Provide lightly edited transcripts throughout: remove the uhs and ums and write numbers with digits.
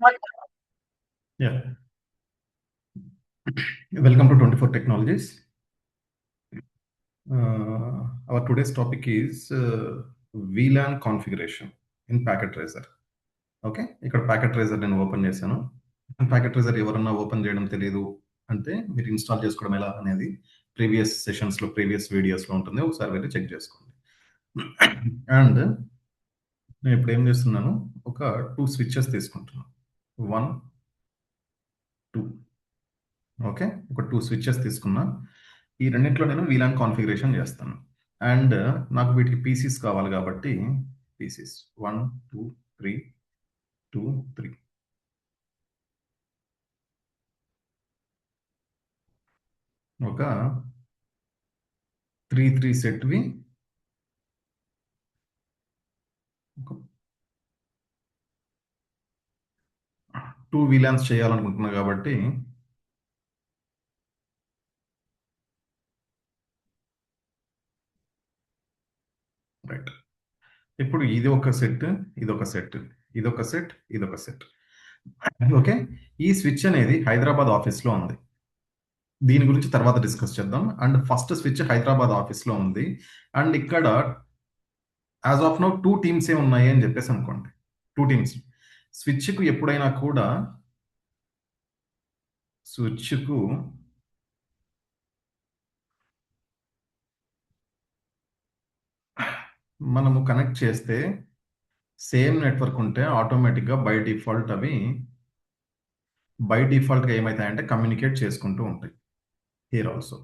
Yeah. Welcome to 24 Technologies. Our today's topic is VLAN configuration in Packet Tracer. Okay, ఇక్కడ packet treasure నేను open చేశాను. Packet treasure ఎవరన్నా open చేయడం తెలియదు అంటే మీరు ఇన్స్టాల్ చేసుకోవడం ఎలా అనేది ప్రీవియస్ సెషన్స్లో ప్రీవియస్ వీడియోస్లో ఉంటుంది, ఒకసారి వెళ్ళి చెక్ చేసుకోండి. అండ్ నేను ఇప్పుడు ఏం చేస్తున్నాను, ఒక 2 స్విచ్చెస్ తీసుకుంటున్నాను. 1 2. ఓకే, ఒక 2 స్విచ్చెస్ తీసుకున్నా. ఈ రెండిట్లో నేను VLAN కాన్ఫిగరేషన్ చేస్తాను. అండ్ నాకు వీటికి పీసీస్ కావాలి కాబట్టి పీసీస్ 1 2 3 2 3 ఒక 3 సెట్వి ఒక 2 VLANs చేయాలనుకుంటున్నా కాబట్టి రైట్. ఇప్పుడు ఇది ఒక సెట్, ఇదొక సెట్, ఇదొక సెట్, ఇదొక సెట్. ఓకే, ఈ స్విచ్ అనేది హైదరాబాద్ ఆఫీస్లో ఉంది. దీని గురించి తర్వాత డిస్కస్ చేద్దాం. అండ్ ఫస్ట్ స్విచ్ హైదరాబాద్ ఆఫీస్లో ఉంది. అండ్ ఇక్కడ యాజ్ ఆఫ్ నౌ 2 టీమ్సే ఉన్నాయి అని చెప్పేసి అనుకోండి. 2 టీమ్స్. స్విచ్కు ఎప్పుడైనా కూడా స్విచ్కు మనము కనెక్ట్ చేస్తే సేమ్ నెట్వర్క్ ఉంటే ఆటోమేటిక్గా బై డిఫాల్ట్గా ఏమవుతాయంటే కమ్యూనికేట్ చేసుకుంటూ ఉంటాయి. హియర్ ఆల్సో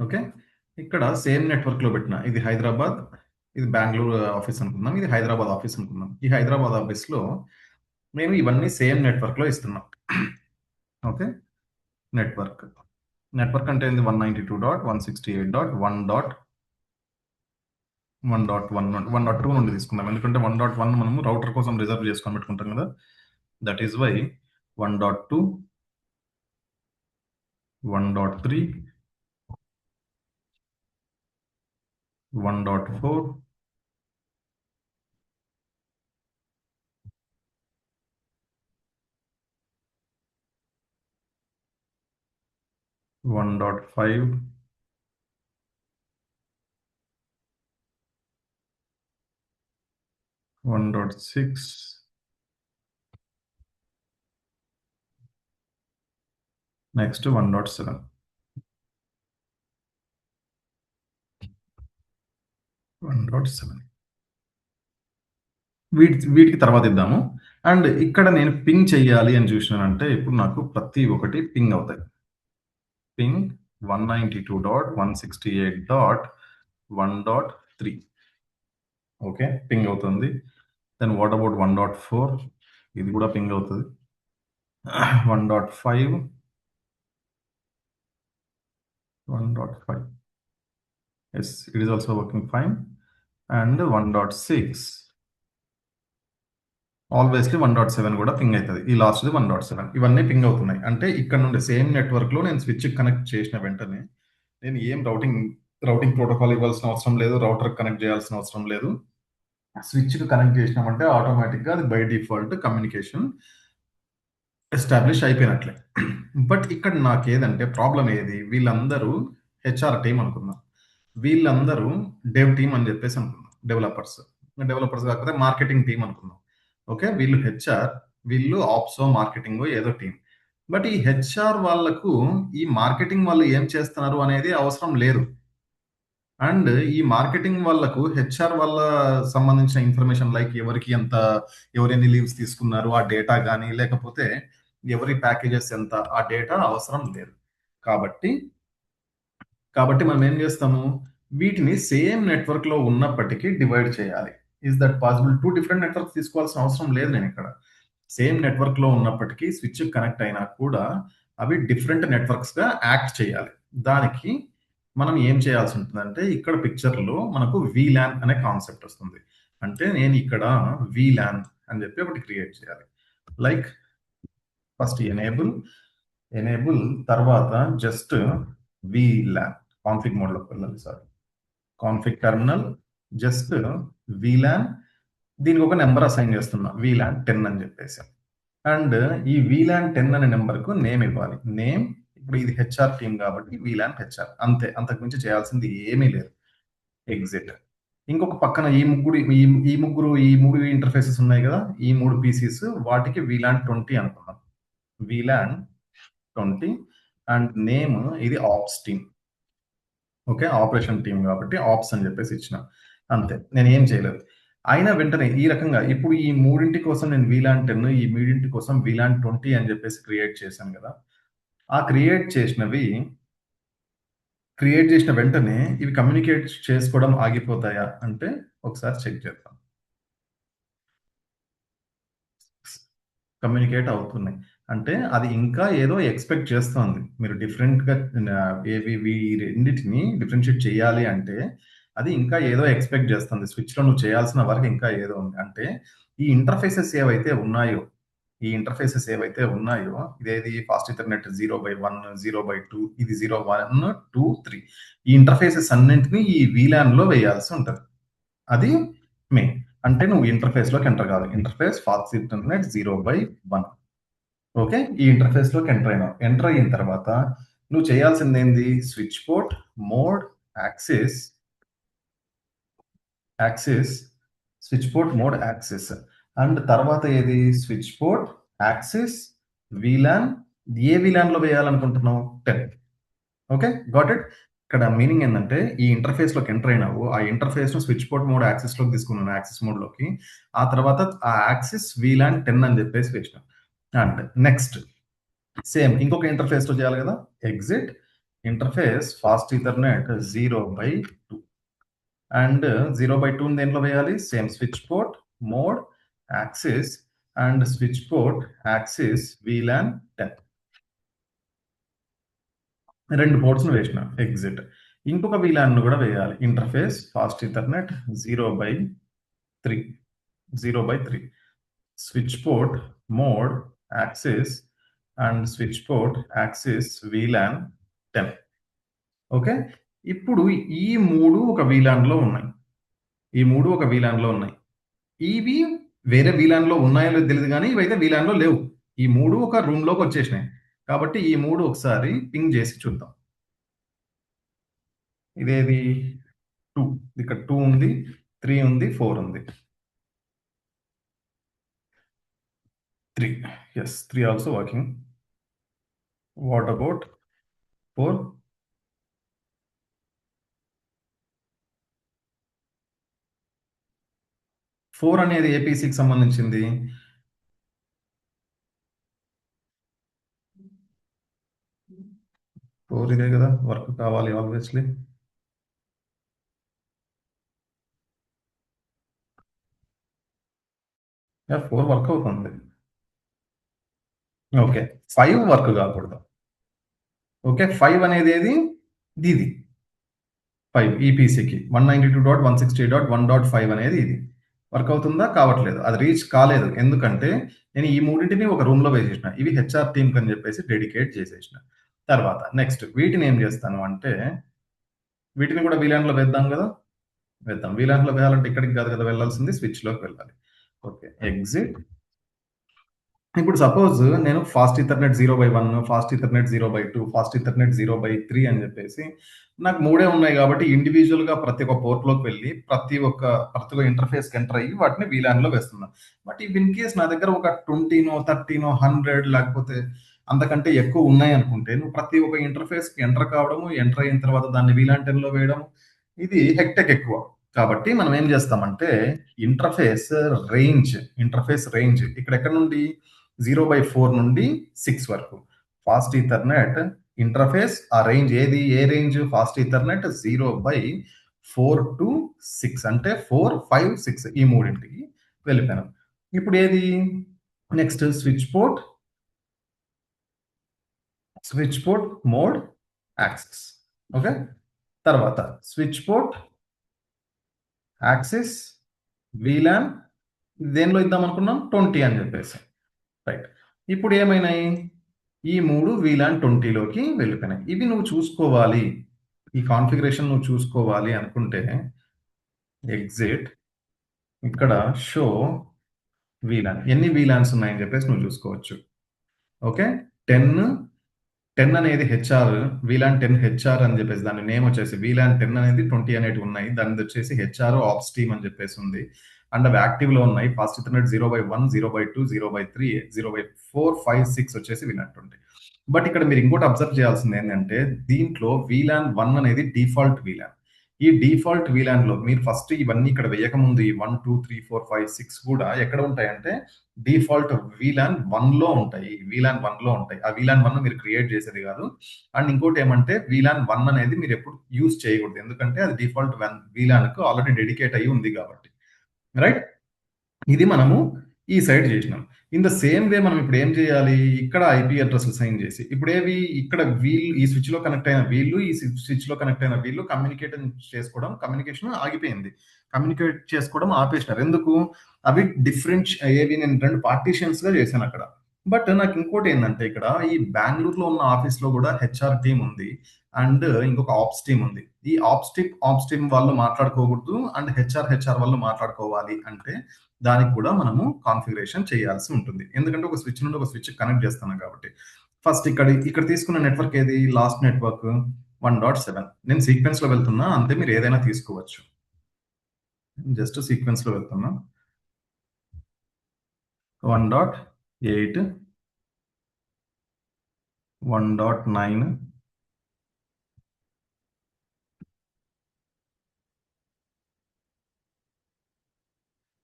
ఓకే, ఇక్కడ సేమ్ నెట్వర్క్లో పెట్టిన ఇది హైదరాబాద్, ఇది బెంగళూరు ఆఫీస్ అనుకుందాం, ఇది హైదరాబాద్ ఆఫీస్ అనుకుందాం. ఈ హైదరాబాద్ ఆఫీస్లో మేము ఇవన్నీ సేమ్ నెట్వర్క్లో ఇస్తున్నాం. ఓకే, నెట్వర్క్ అంటే ఏంది 192.168.1.1.1.2 నుండి తీసుకుందాం, ఎందుకంటే 1.1 మనము రౌటర్ కోసం రిజర్వ్ చేసుకొని పెట్టుకుంటాం కదా. That is why 1.2 1.3 1.4 1.5 1.6 next 1.7. వీటికి తర్వాత ఇద్దాము. అండ్ ఇక్కడ నేను పింగ్ చెయ్యాలి అని చూసినానంటే ఇప్పుడు నాకు ప్రతి ఒక్కటి పింగ్ అవుతాయి. పింగ్ 192.168.1.3 ఓకే, పింగ్ అవుతుంది. దెన్ వాట్ అబౌట్ 1.4, ఇది కూడా పింగ్ అవుతుంది. 1.5 1.5 yes, it is also working fine. And 1.6 ఆల్వేస్లీ 1.7 కూడా పింగ్ అవుతుంది. ఈ లాస్ట్ది 1.7. ఇవన్నీ పింగ్ అవుతున్నాయి. అంటే ఇక్కడ నుండి సేమ్ నెట్వర్క్లో నేను స్విచ్ కనెక్ట్ చేసిన వెంటనే నేను ఏం రౌటింగ్ ప్రోటోకాల్ ఇవ్వాల్సిన అవసరం లేదు, రౌటర్ కనెక్ట్ చేయాల్సిన అవసరం లేదు. స్విచ్కి కనెక్ట్ చేసినామంటే ఆటోమేటిక్గా అది బై డిఫాల్ట్ కమ్యూనికేషన్ ఎస్టాబ్లిష్ అయిపోయినట్లే. బట్ ఇక్కడ నాకేదంటే ప్రాబ్లం ఏది, వీళ్ళందరూ హెచ్ఆర్ టీం అనుకుందాం, వీళ్ళందరూ డెవ్ టీమ్ అని చెప్పేసి అనుకుందాం, డెవలపర్స్ కాకపోతే మార్కెటింగ్ టీం అనుకుందాం. ఓకే, వీళ్ళు హెచ్ఆర్, వీళ్ళు ఆప్సో మార్కెటింగ్ ఏదో టీం. బట్ ఈ హెచ్ఆర్ వాళ్ళకు ఈ మార్కెటింగ్ వాళ్ళు ఏం చేస్తున్నారు అనేది అవసరం లేదు. అండ్ ఈ మార్కెటింగ్ వాళ్ళకు హెచ్ఆర్ వాళ్ళ సంబంధించిన ఇన్ఫర్మేషన్ లైక్ ఎవరు ఎన్ని లీవ్స్ తీసుకున్నారు ఆ డేటా కానీ, లేకపోతే ఎవరి ప్యాకేజెస్ ఎంత ఆ డేటా అవసరం లేదు. కాబట్టి మనం ఏం చేస్తాము, వీటిని సేమ్ నెట్వర్క్లో ఉన్నప్పటికీ డివైడ్ చేయాలి. Is that possible? 2 different networks తీసుకోవాల్సిన అవసరం లేదు. నేను ఇక్కడ సేమ్ నెట్వర్క్లో ఉన్నప్పటికీ స్విచ్ కనెక్ట్ అయినా కూడా అవి డిఫరెంట్ నెట్వర్క్స్గా యాక్ట్ చేయాలి. దానికి మనం ఏం చేయాల్సి ఉంటుందంటే ఇక్కడ పిక్చర్లో మనకు VLAN అనే కాన్సెప్ట్ వస్తుంది. అంటే నేను ఇక్కడ VLAN అని చెప్పి ఒకటి క్రియేట్ చేయాలి. లైక్ ఫస్ట్ ఎనేబుల్ తర్వాత జస్ట్ VLAN. కాన్ఫిగ్ మోడ్లోకి వెళ్ళాలి. Sorry, config terminal, just VLAN, దీనికి ఒక నెంబర్ అసైన్ చేస్తున్నా, వీలాన్ 10 అని చెప్పేసి. అండ్ ఈ వీలాన్ 10 అనే నెంబర్కు నేమ్ ఇవ్వాలి. నేమ్, ఇప్పుడు ఇది హెచ్ఆర్ టీమ్ కాబట్టి వీలాన్ హెచ్ఆర్, అంతే, అంతకు మించి చేయాల్సింది ఏమీ లేదు. ఎగ్జిట్. ఇంకొక పక్కన ఈ మూడు ఇంటర్ఫేసెస్ ఉన్నాయి కదా, ఈ మూడు పీసీస్, వాటికి వీలాన్ 20 అనుకున్నాం. వీలాన్ 20 అండ్ నేమ్ ఇది ops team. Okay, operation team కాబట్టి ఆప్స్ అని చెప్పేసి ఇచ్చిన, అంతే, నేను ఏం చేయలేదు. అయినా వెంటనే ఈ రకంగా ఇప్పుడు ఈ మూడింటి కోసం నేను వీలాన్ 10, ఈ మూడింటి కోసం వీలాన్ 20 అని చెప్పేసి క్రియేట్ చేశాను కదా, ఆ క్రియేట్ చేసిన వెంటనే ఇవి కమ్యూనికేట్ చేసుకోవడం ఆగిపోతాయా అంటే ఒకసారి చెక్ చేద్దాం. కమ్యూనికేట్ అవుతున్నాయి అంటే అది ఇంకా ఏదో ఎక్స్పెక్ట్ చేస్తోంది. మీరు డిఫరెంట్గా ఏవి రెండింటిని డిఫరెన్షియేట్ చేయాలి అంటే అది ఇంకా ఏదో ఎక్స్పెక్ట్ చేస్తుంది. స్విచ్లో నువ్వు చేయాల్సిన వరకు ఇంకా ఏదో ఉంది. అంటే ఈ ఇంటర్ఫేసెస్ ఏవైతే ఉన్నాయో ఇదేది ఫాస్ట్ ఇథర్నెట్ 0/1, 0/2, ఇది 0/1, 2, 3, ఈ ఇంటర్ఫేసెస్ అన్నింటినీ ఈ వీలాన్ లో వేయాల్సి ఉంటుంది. అది మెయిన్. అంటే నువ్వు ఇంటర్ఫేస్ లోకి ఎంటర్ కావాలి. Interface fast ethernet 0/1. ఓకే, ఈ ఇంటర్ఫేస్ లోకి ఎంటర్ అయిన తర్వాత నువ్వు చేయాల్సింది ఏంది? Switch port, mode, access, switch port, mode, access, and తర్వాత ఏది? Switch port, access, VLAN. ఏ వీలాన్ లో వేయాలనుకుంటున్నావు? 10. Okay, got it. ఇక్కడ మీనింగ్ ఏంటంటే ఈ ఇంటర్ఫేస్ లోకి ఎంటర్ అయినావు, ఆ ఇంటర్ఫేస్ ను స్విచ్ పోర్ట్ మోడ్ యాక్సెస్ లోకి తీసుకున్నాను, యాక్సెస్ మోడ్ లోకి. ఆ తర్వాత ఆ యాక్సెస్ వీలాన్ 10 అని చెప్పేసి వేసిన. అండ్ నెక్స్ట్ సేమ్ ఇంకొక ఇంటర్ఫేస్ లో చేయాలి కదా, exit, interface fast Ethernet 0/2, and 0/2 దేంట్లో వేయాలి? Same switch port, mode, access, and switch port, access, VLAN 10. 2 ports వేసిన, ఎగ్జిట్. ఇంకొక వీలాన్ కూడా వేయాలి, interface fast Ethernet 0/3, switch port, mode, access, and switch port, access, VLAN 10. Okay, ఇప్పుడు ఈ మూడు ఒక వీలాన్ లో ఉన్నాయి. ఇవి వేరే వీలాన్ లో ఉన్నాయో లేదో తెలియదు కానీ ఇవైతే వీలాన్ లో లేవు. ఈ మూడు ఒక రూమ్ లోకి వచ్చేసినాయి. కాబట్టి ఈ మూడు ఒకసారి పింగ్ చేసి చూద్దాం. ఇదేది? 2, ఇక్కడ 2 ఉంది, 3 ఉంది, 4 ఉంది. 3, yes, 3 also working. What about 4? 4 అనేది ఏపీసీకి సంబంధించింది. 4 ఇదే కదా, వర్క్ కావాలి ఆబ్వియస్లీ. యా, 4 వర్క్ అవుతుంది. ఓకే, 5 వర్క్ కాకూడదు. ఓకే, 5 అనేది ఏది? ఇది 5 ఈపీసీకి 192.168.1.5 అనేది ఇది వర్క్ అవుతుందా? కావట్లేదు. అది రీచ్ కాలేదు. ఎందుకంటే నేను ఈ మూడింటిని ఒక రూమ్ లో వేసేసిన, ఇవి హెచ్ఆర్ టీమ్ అని చెప్పేసి డెడికేట్ చేసేసిన. తర్వాత నెక్స్ట్ వీటిని ఏం చేస్తాను అంటే వీటిని కూడా వీలాన్ లో వేద్దాం కదా, వేద్దాం. వీలాన్ లో వేయాలంటే ఇక్కడికి కాదు కదా వెళ్ళాల్సింది, స్విచ్ లోకి వెళ్ళాలి. Okay, exit. ఇప్పుడు సపోజ్ నేను fast ethernet 0/1, fast Ethernet 0/2, fast Ethernet 0/3 అని చెప్పేసి నాకు మూడే ఉన్నాయి కాబట్టి ఇండివిజువల్ గా ప్రతి ఒక్క పోర్ట్ లోకి వెళ్ళి ప్రతి ఒక్క ఇంటర్ఫేస్ కి ఎంటర్ అయ్యి వాటిని వీలాన్ లో వేస్తున్నాను. బట్ ఇఫ్ ఇన్ కేస్ నా దగ్గర ఒక 20నో 30నో 100 లేకపోతే అంతకంటే ఎక్కువ ఉన్నాయి అనుకుంటే నువ్వు ప్రతి ఒక్క ఇంటర్ఫేస్ కి ఎంటర్ కావడము, ఎంటర్ అయిన తర్వాత దాన్ని వీలాన్ 10 లో వేయడం, ఇది హెక్టెక్ ఎక్కువ. కాబట్టి మనం ఏం చేస్తామంటే ఇంటర్ఫేస్ రేంజ్ ఇక్కడ ఎక్కడ నుండి 0/4 నుండి 6 వరకు ఫాస్ట్ ఈథర్నెట్ ఇంటర్ఫేస్, ఆ రేంజ్ ఏది? ఏ రేంజ్? ఫాస్ట్ ఈథర్నెట్ 0/4 to 6, అంటే 4, 5, 6 ఈ మూడింటికి వెళ్ళిపోయాను. ఇప్పుడు ఏది next? Switch port, mode, access. Okay, తర్వాత స్విచ్ పోర్ట్, యాక్సెస్, వీలాన్ దేనిలో ఇద్దాం అనుకున్నాం? 20 అని చెప్పేసి. రైట్, ఇప్పుడు ఏమైనాయి? ఈ మూడు వీలాన్ 20లోకి వెళ్ళిపోయినాయి. ఇవి నువ్వు చూసుకోవాలి. ఈ కాన్ఫిగరేషన్ నువ్వు చూసుకోవాలి అనుకుంటే ఎగ్జిట్, ఇక్కడ షో వీలాన్, ఎన్ని వీలాన్స్ ఉన్నాయని చెప్పేసి నువ్వు చూసుకోవచ్చు. ఓకే, 10 10 అనేది హెచ్ఆర్, వీలాన్ 10 హెచ్ఆర్ అని చెప్పేసి దాని నేమ్ వచ్చేసి వీలాన్ 10 అనేది 20 అనేటివి ఉన్నాయి. దాని వచ్చేసి హెచ్ఆర్ ఆప్స్ టీమ్ అని చెప్పేసి ఉంది. అండ్ అవి యాక్టివ్ లో ఉన్నాయి. ఫాస్ట్ ఇథర్నెట్ 0/1, 0/2, 0/3, 0/4, 5, 6 వచ్చేసి వీలాన్ 20. బట్ ఇక్కడ మీరు ఇంకోటి అబ్జర్వ్ చేయాల్సింది ఏంటంటే దీంట్లో వీలాన్ 1 అనేది డిఫాల్ట్ వీలాన్. ఈ డిఫాల్ట్ వీలాన్ లో మీరు ఫస్ట్ ఇవన్నీ ఇక్కడ వేయకముందు ఈ 1, 2, 3, 4, 5, 6 కూడా ఎక్కడ ఉంటాయంటే డిఫాల్ట్ వీలాన్ 1 లో ఉంటాయి. వీలాన్ 1 లో ఉంటాయి. ఆ వీలాన్ 1 మీరు క్రియేట్ చేసేది కాదు. అండ్ ఇంకోటి ఏమంటే వీలాన్ 1 అనేది మీరు ఎప్పుడు యూజ్ చేయకూడదు. ఎందుకంటే అది డిఫాల్ట్ వీలాన్ కు ఆల్రెడీ డెడికేట్ అయ్యి ఉంది కాబట్టి. రైట్, ఇది మనము ఈ సైడ్ చేసినాం. ఇన్ ద సేమ్ వే మనం ఇప్పుడు ఏం చేయాలి, ఇక్కడ ఐపీ అడ్రస్ సైన్ చేసి ఇప్పుడు ఏవి ఇక్కడ వీళ్ళు ఈ స్విచ్ లో కనెక్ట్ అయిన వీళ్ళు, ఈ స్విచ్ లో కనెక్ట్ అయిన వీళ్ళు కమ్యూనికేషన్ ఆగిపోయింది. కమ్యూనికేట్ చేసుకోవడం ఆపేసినారు. ఎందుకు? అవి డిఫరెంట్ ఏవి నేను 2 పార్టీషన్స్ గా చేశాను అక్కడ. బట్ నాకు ఇంకోటి ఏంటంటే ఇక్కడ ఈ బెంగళూరులో ఉన్న ఆఫీస్ లో కూడా హెచ్ఆర్ టీమ్ ఉంది అండ్ ఇంకొక ఆప్స్ టీమ్ ఉంది. ఈ ఆప్స్ టీమ్ వాళ్ళు మాట్లాడుకోకూడదు అండ్ హెచ్ఆర్ వాళ్ళు మాట్లాడుకోవాలి అంటే దానికి కూడా మనము కాన్ఫిగరేషన్ చేయాల్సి ఉంటుంది. ఎందుకంటే ఒక స్విచ్ నుండి ఒక స్విచ్ కనెక్ట్ చేస్తున్నాం కాబట్టి. ఫస్ట్ ఇక్కడ తీసుకున్న నెట్వర్క్ ఏది, లాస్ట్ నెట్వర్క్ 1.7. నేను సీక్వెన్స్ లో వెళ్తున్నా, అంతే మీరు ఏదైనా తీసుకోవచ్చు. జస్ట్ సీక్వెన్స్ లో వెళ్తున్నా. 1.8, 1.9,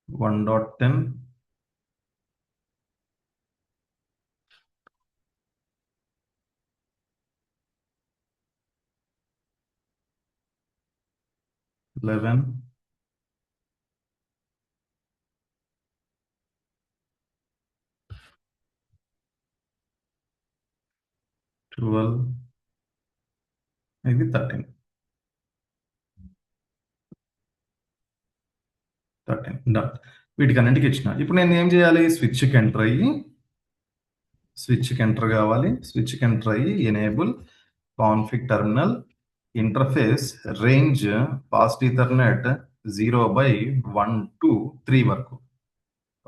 1.10, 11, 12, ఇది 13. డన్. వీటికన్నింటికి ఇచ్చిన. ఇప్పుడు నేను ఏం చేయాలి, స్విచ్కి ఎంటర్ అయ్యి స్విచ్కి ఎంటర్ కావాలి. స్విచ్కి ఎంటర్ అయ్యి enable config terminal interface range fast Ethernet 0/1 to 3 వరకు.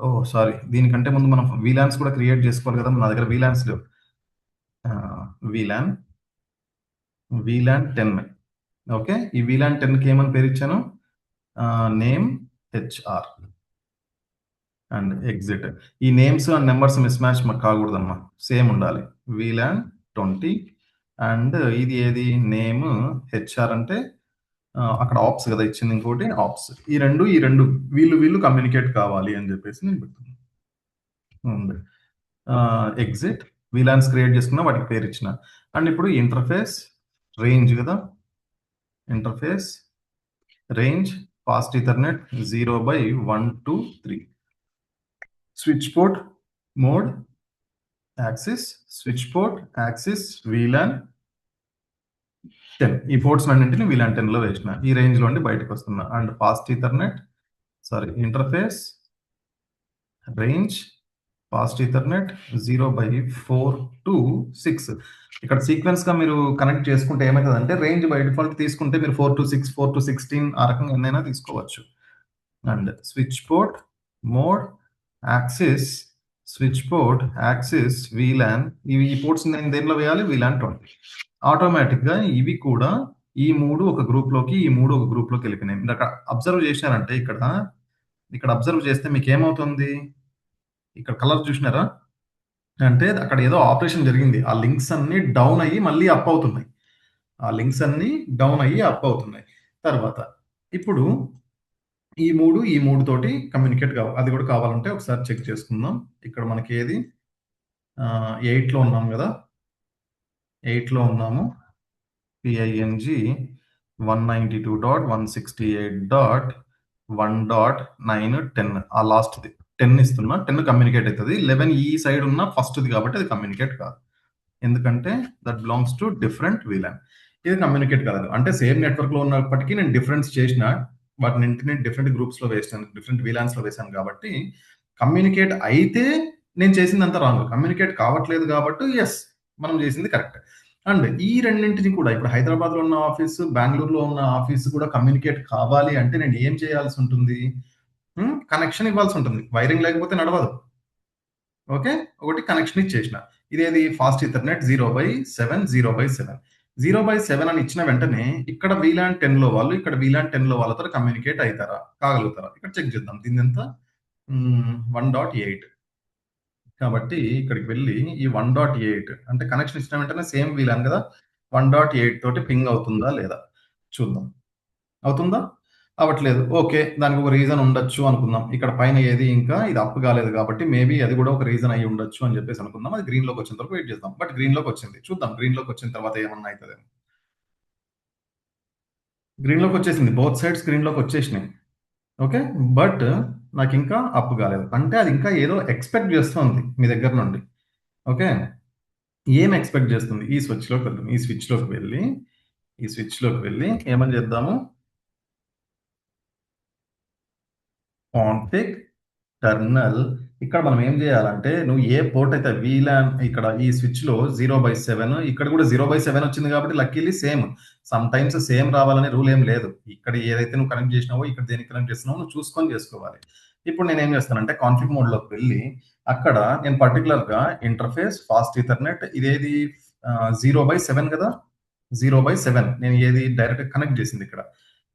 ఓ సారీ, దీనికంటే ముందు మనం వీలాన్స్ కూడా క్రియేట్ చేసుకోవాలి కదా. నా దగ్గర వీలాన్స్ లేవు. వీలాన్ 10. ఓకే, ఈ వీలాన్ 10కి ఏమని పేరు ఇచ్చాను, నేమ్ హెచ్ఆర్ అండ్ ఎగ్జిట్. ఈ names and numbers miss match మాకు కాకూడదమ్మా, సేమ్ ఉండాలి. వీలాన్ 20 అండ్ ఇది ఏది, నేమ్ హెచ్ఆర్ అంటే అక్కడ ఆప్స్ కదా ఇచ్చింది, ఇంకోటి ఆప్స్. ఈ రెండు వీళ్ళు కమ్యూనికేట్ కావాలి అని చెప్పేసి నేను పెడుతున్నాను. ఎగ్జిట్, వీలాన్స్ క్రియేట్ చేసుకున్నా, వాటికి పేరు ఇచ్చిన. అండ్ ఇప్పుడు ఇంటర్ఫేస్ రేంజ్ కదా, interface range fast Ethernet 0/1 to 3. Switch port mode axis, switch port axis VLAN 10. ఈ పోర్ట్స్ అన్నింటిని వీలాన్ 10 లో వేసిన. ఈ రేంజ్ లో బయటకు వస్తున్నా. And fast Ethernet interface range fast Ethernet 0/4 to 6. ఇక్కడ సీక్వెన్స్ గా మీరు కనెక్ట్ చేసుకుంటే ఏమవుతుందంటే రేంజ్ బై డిఫాల్ట్ తీసుకుంటే మీరు 4 to 6, 4 to 16 ఆ రకంగా ఎన్నైనా తీసుకోవచ్చు. And switch port mode axis, switch port axis VLAN, ఇవి ఈ పోర్ట్స్ నేను దేనిలో వేయాలి, వీలాన్ 20. ఆటోమేటిక్ గా ఇవి కూడా ఈ 3 ఒక గ్రూప్ లోకి, ఈ 3 ఒక గ్రూప్ లోకి వెళ్ళిపోయినాయి. మీరు అక్కడ అబ్జర్వ్ చేశారంటే ఇక్కడ అబ్జర్వ్ చేస్తే మీకు ఏమవుతుంది, ఇక్కడ కలర్ చూసినారా అంటే అక్కడ ఏదో ఆపరేషన్ జరిగింది. ఆ లింక్స్ అన్ని డౌన్ అయ్యి మళ్ళీ అప్ అవుతున్నాయి. తర్వాత ఇప్పుడు ఈ 3 తోటి కమ్యూనికేట్ కావాలి. అది కూడా కావాలంటే ఒకసారి చెక్ చేసుకుందాం. ఇక్కడ మనకి ఏది 8 లో ఉన్నాం కదా, 8 లో ఉన్నాము. PING 192.168.1.910 ఆ లాస్ట్ది 10 ఇస్తున్నా. 10 కమ్యూనికేట్ అవుతుంది. 11 ఈ సైడ్ ఉన్న ఫస్ట్ది కాబట్టి అది కమ్యూనికేట్ కాదు, ఎందుకంటే that belongs to different VLAN. ఇది కమ్యూనికేట్ కాదు అంటే సేమ్ నెట్వర్క్ లో ఉన్నప్పటికీ నేను డిఫరెన్స్ చేసిన వాటిని డిఫరెంట్ గ్రూప్స్ లో వేసాను, డిఫరెంట్ వీలాన్స్ లో వేసాను కాబట్టి కమ్యూనికేట్ అయితే నేను చేసింది అంతా రాంగ్. కమ్యూనికేట్ కావట్లేదు కాబట్టి ఎస్ మనం చేసింది కరెక్ట్. అండ్ ఈ రెండింటిని కూడా ఇప్పుడు హైదరాబాద్‌లో ఉన్న ఆఫీసు, బెంగుళూరులో ఉన్న ఆఫీసు కూడా కమ్యూనికేట్ కావాలి అంటే నేను ఏం చేయాల్సి ఉంటుంది? కనెక్షన్ ఇవ్వాల్సి ఉంటుంది. వైరింగ్ లేకపోతే నడవదు. ఓకే. ఒకటి కనెక్షన్ ఇచ్చేసిన. ఇదేది ఫాస్ట్ ఈథర్‌నెట్ 0/7, 0/7. 0/7 అని ఇచ్చిన వెంటనే ఇక్కడ వీలాన్ 10లో వాళ్ళు, ఇక్కడ వీలాన్ 10లో వాళ్ళతో కమ్యూనికేట్ అయితారా? కాగలుగుతారా? ఇక్కడ చెక్ చేద్దాం. దీనిదెంత? 1.8. కాబట్టి ఇక్కడికి వెళ్లి ఈ 1.8 అంటే కనెక్షన్ ఇచ్చిన వెంటనే సేమ్ వీలాన్ కదా! 1.8 తోటి పింగ్ అవుతుందా లేదా? చూద్దాం. అవుతుందా? అవ్వట్లేదు. ఓకే. దానికి ఒక రీజన్ ఉండొచ్చు అనుకుందాం. ఇక్కడ పైన ఏది ఇంకా ఇది అప్ కాలేదు కాబట్టి మేబీ అది కూడా ఒక రీజన్ అయ్యి ఉండొచ్చు అని చెప్పేసి అనుకుందాం. అది గ్రీన్‌లోకి వచ్చేంత వరకు వెయిట్ చేద్దాం. బట్ గ్రీన్‌లోకొచ్చింది. చూద్దాం గ్రీన్‌లోకి వచ్చిన తర్వాత ఏమన్నా అయితదేమో. గ్రీన్‌లోకి వచ్చేసింది. బోత్ సైడ్స్ గ్రీన్‌లోకి వచ్చేసినాయి. ఓకే. బట్ నాకింకా అప్ కాలేదు. అంటే అది ఇంకా ఏదో ఎక్స్‌పెక్ట్ చేస్తోంది మీ దగ్గర నుండి. ఓకే. ఏం ఎక్స్‌పెక్ట్ చేస్తుంది? ఈ స్విచ్‌లోకి వెళ్దాం. ఈ స్విచ్‌లోకి వెళ్లి ఏమని చేద్దాము? కాన్ఫిగ్ టెర్మినల్ ఇక్కడ మనం ఏం చేయాలంటే నువ్వు ఏ పోర్ట్ అయితే వీలాన్ ఇక్కడ ఈ స్విచ్‌లో 0/7 ఇక్కడ కూడా 0/7 వచ్చింది కాబట్టి luckily same. Some times same రావాలని రూల్ ఏం లేదు. ఇక్కడ ఏదైతే నువ్వు కనెక్ట్ చేసినావో ఇక్కడ దేనికి కనెక్ట్ చేస్తున్నావో నువ్వు చూసుకొని చేసుకోవాలి. ఇప్పుడు నేనేం చేస్తానంటే కాన్ఫిగ్ మోడ్‌లోకి వెళ్ళి అక్కడ నేను పర్టిక్యులర్‌గా ఇంటర్ఫేస్ ఫాస్ట్ ఈథర్నెట్ ఇదేది 0/7 కదా! 0/7 నేను ఏది డైరెక్ట్‌గా కనెక్ట్ చేసింది ఇక్కడ.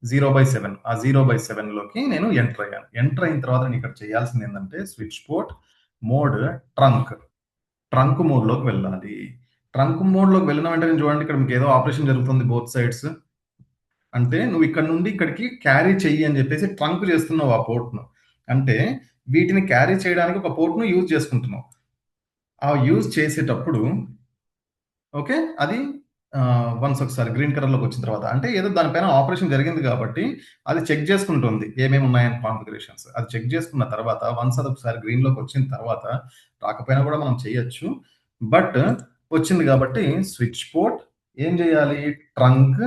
0/7 ఆ 0/7లోకి నేను ఎంటర్ అయ్యాను. ఎంటర్ అయిన తర్వాత నేను ఇక్కడ చేయాల్సింది ఏందంటే switch port mode trunk. Trunk మోడ్‌లోకి వెళ్ళాలి. ట్రంక్ మోడ్‌లోకి వెళ్ళిన వెంటనే చూడండి ఇక్కడ మీకు ఏదో ఆపరేషన్ జరుగుతుంది బోత్ సైడ్స్. అంటే నువ్వు ఇక్కడ నుండి ఇక్కడికి క్యారీ చెయ్యి అని చెప్పేసి ట్రంక్ చేస్తున్నావు ఆ పోర్ట్‌ను. అంటే వీటిని క్యారీ చేయడానికి ఒక పోర్ట్‌ను యూజ్ చేసుకుంటున్నావు. ఆ యూజ్ చేసేటప్పుడు ఓకే. అది వన్స్ ఒకసారి గ్రీన్ కలర్‌లోకొచ్చిన తర్వాత అంటే ఏదో దాని పైన ఆపరేషన్ జరిగింది కాబట్టి, అది చెక్ చేసుకుంటుంది. ఏమేమి ఉన్నాయని కాన్ఫిగరేషన్స్. అది చెక్ చేసుకున్న తర్వాత వన్స్ అదొకసారి గ్రీన్‌లోకొచ్చిన తర్వాత రాకపోయినా కూడా మనం చేయొచ్చు. బట్ వచ్చింది కాబట్టి స్విచ్ పోర్ట్ ఏం చేయాలి? ట్రంక్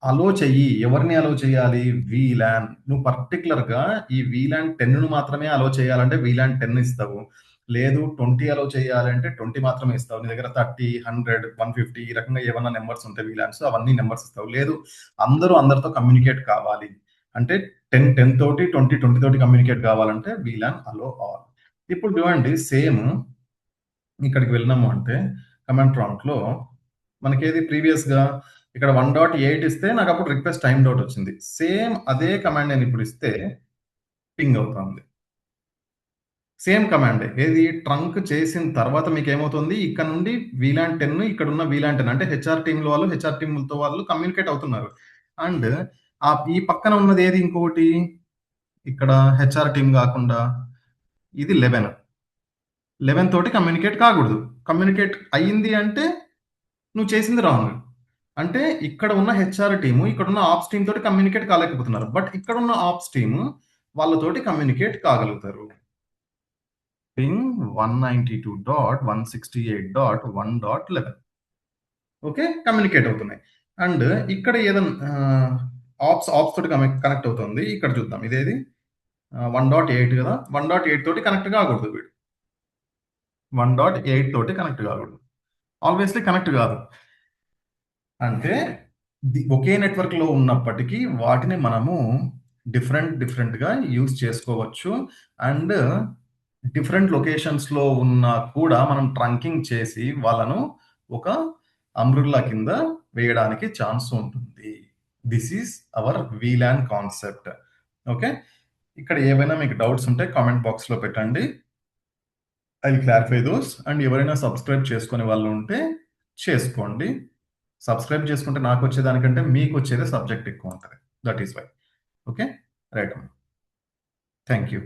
అలో చెయ్యి. ఎవరిని అలో చేయాలి? వీలాన్. నువ్వు పర్టిక్యులర్‌గా ఈ వీలాన్ 10ను మాత్రమే అలో చేయాలంటే వీలాన్ 10 ఇస్తావు. లేదు 20 అలో చేయాలంటే 20 మాత్రమే ఇస్తావు. నీ దగ్గర 30, 100, 150 ఈ రకంగా ఏవన్నా నంబర్స్ ఉంటే వీలాన్స్ అవన్నీ నంబర్స్ ఇస్తావు. లేదు అందరూ అందరితో కమ్యూనికేట్ కావాలి. అంటే 10, 10 తోటి 20, 20 తోటి కమ్యూనికేట్ కావాలంటే వీలాన్ అలో ఆల్. ఇప్పుడు చూడండి సేమ్ ఇక్కడికి వెళ్ళినాము అంటే కమాండ్ ప్రాంప్ట్‌లో మనకేది ప్రీవియస్‌గా ఇక్కడ 1.8 ఇస్తే నాకప్పుడు రిక్వెస్ట్ టైమ్డ్ ఔట్ వచ్చింది. సేమ్ అదే కమాండ్ నేనిప్పుడు ఇస్తే పింగ్ అవుతుంది. సేమ్ కమాండే. ఏది ట్రంక్ చేసిన తర్వాత మీకేమవుతుంది ఇక్కడ నుండి వీలాన్ 10 ఇక్కడున్న వీలాన్ 10 అంటే హెచ్ఆర్ టీమ్‌లో వాళ్ళు హెచ్ఆర్ టీమ్‌లతో వాళ్ళు కమ్యూనికేట్ అవుతున్నారు. అండ్ ఈ పక్కన ఉన్నది ఏది ఇంకొకటి ఇక్కడ హెచ్ఆర్ టీమ్ గాకుండా ఇది 11. 11 తోటి కమ్యూనికేట్ కాకూడదు. కమ్యూనికేట్ అయింది అంటే నువ్వు చేసింది రాంగ్. అంటే ఇక్కడ ఉన్న హెచ్ఆర్ టీము, ఇక్కడున్న ఆప్స్ టీమ్ తోటి కమ్యూనికేట్ కాలేకపోతున్నారు. బట్ ఇక్కడున్న ఆప్స్ టీము వాళ్ళతోటి కమ్యూనికేట్ కాగలుగుతారు. Ping 192.168.1.11 okay. కమ్యూనికేట్ అవుతున్నాయి. అండ్ ఇక్కడ ఏదన్నా ఆప్స్ తోటి కనెక్ట్ అవుతుంది. ఇక్కడ చూద్దాం. ఇదేది 1.8 కదా! 1.8 తోటి కనెక్ట్ కాకూడదు వీడు. 1.8 తోటి కనెక్ట్ కాకూడదు. ఆబ్వియస్‌లీ కనెక్ట్ కాదు. అంటే ఒకే నెట్వర్క్‌లో ఉన్నప్పటికీ వాటిని మనము డిఫరెంట్‌గా యూజ్ చేసుకోవచ్చు. అండ్ డిఫరెంట్ లొకేషన్స్‌లో ఉన్నా కూడా మనం ట్రంకింగ్ చేసి వాళ్ళను ఒక అంబ్రెల్లా కింద వేయడానికి ఛాన్స్ ఉంటుంది. This is our VLAN concept. Okay. ఇక్కడ ఏవైనా మీకు డౌట్స్ ఉంటే కామెంట్ బాక్స్‌లో పెట్టండి. I will clarify those. And ఎవరైనా సబ్స్క్రైబ్ చేసుకునే వాళ్ళు ఉంటే చేసుకోండి. సబ్స్క్రైబ్ చేసుకుంటే నాకొచ్చేదానికంటే మీకొచ్చేదే సబ్జెక్ట్ ఎక్కువ ఉంటది. That is why. Okay. Right. Thank you.